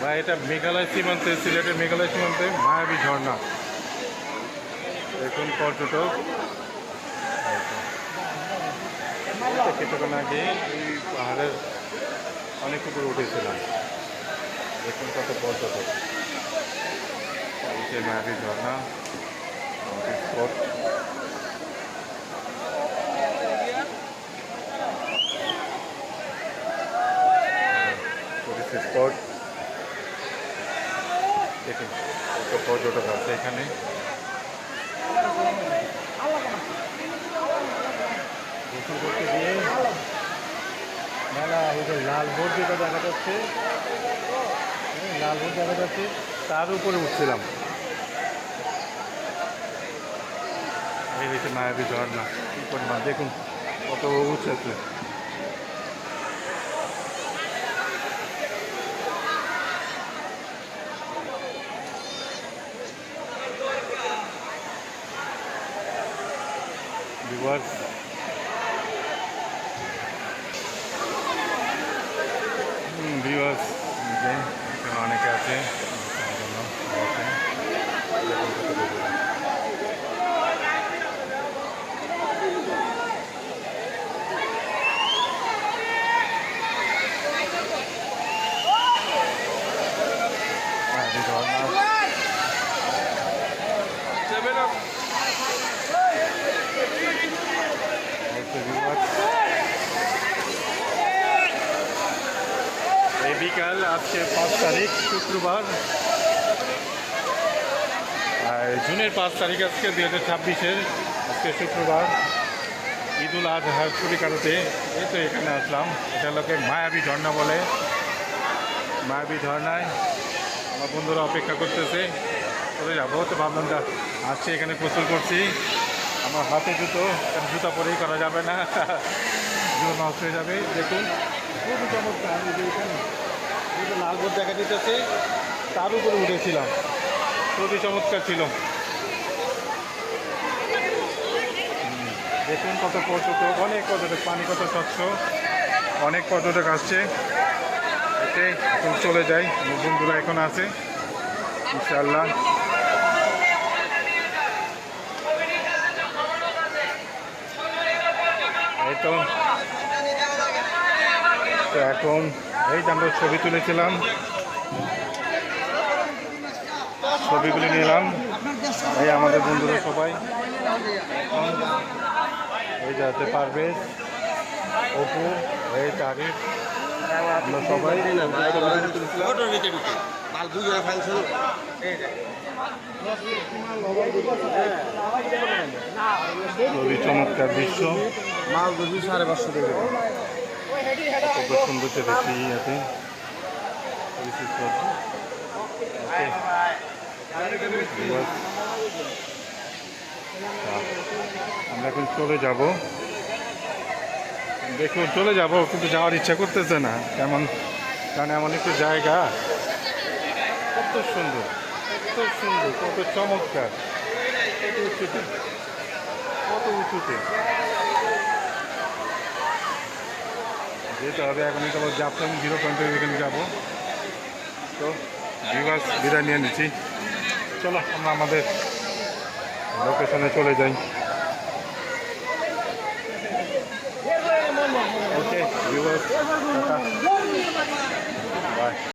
ভাই এটা মেঘালয় সীমান্তে, সিলেটের মেঘালয় সীমান্তে মায়াবী ঝর্ণা। দেখুন পর্যটক কিছুক্ষণ আগে এই পাহাড়ের অনেক উপরে উঠেছিলাম। দেখুন কত পর্যটক। এই মায়াবী ঝর্ণা স্পট। স্পট দেখুন কত পর্যটক আছে এখানে। গোসল করতে গিয়ে মেলা ওই যে লাল বোর্ড যেটা দেখা যাচ্ছে, লাল বোর্ড দেখা যাচ্ছে, তার উপরে উঠছিলাম। এই হচ্ছে মায়াবী ঝর্ণা। কি পরিমাণ দেখুন কত উঁচুতে। ভিউয়ার্স এখানে অনেকে আছে। এই বিকাল আজকে 5 তারিখ শুক্রবার, আর জুনের 5 তারিখ আজকে 2026-এর আজকে শুক্রবার, ঈদুল আজহার ছুটি কাটাতে এই তো এখানে আসলাম। এটা লোকে মায়াবী ঝর্ণা বলে। মায়াবী ঝর্ণায় আমার বন্ধুরা অপেক্ষা করতেছে, চলে যাবো। তো ভাবলাম যা আসছি এখানে গোসল করছি। আমার হাতে জুতো, জুতা পরেই করা যাবে না, জুতো নষ্ট হয়ে যাবে। দেখুন খুবই চমৎকার। এখানে লাল বোর্ড দেখা দিতেছে, তার উপরে উঠেছিলাম, খুবই চমৎকার ছিল। দেখুন কত পর্যটক, অনেক পর্যটক, পানি কত স্বচ্ছ, অনেক পর্যটক আসছে। এতে এখন চলে যাই, বন্ধুরা এখন আছে ইনশাআল্লাহ। এই তো এখন এই যে আমরা ছবি তুলেছিলাম, ছবিগুলি নিলাম। এই আমাদের বন্ধুরা সবাই এই যাতে পারবে, অপু, এই তারিফ, সবাই খুবই চমৎকার দৃশ্য। মাল বুঝি 550 টাকা। কত সুন্দর দেখি ইয়াতে। আমরা এখন চলে যাব, দেখুন চলে যাব, কিন্তু যাওয়ার ইচ্ছা করতেছে না কেমন, কারণ এমন একটু জায়গা কত সুন্দর, কত সুন্দর, কত চমৎকার, কত উঁচুতে, কত উঁচুতে যেতে হবে। এখন কেবল জাফলং 0 পয়েন্টের এখানে যাবো। তো বিদায় নিয়ে নিচ্ছি, চলো আমরা আমাদের লোকেশনে চলে যাই। Okay viewers, tata.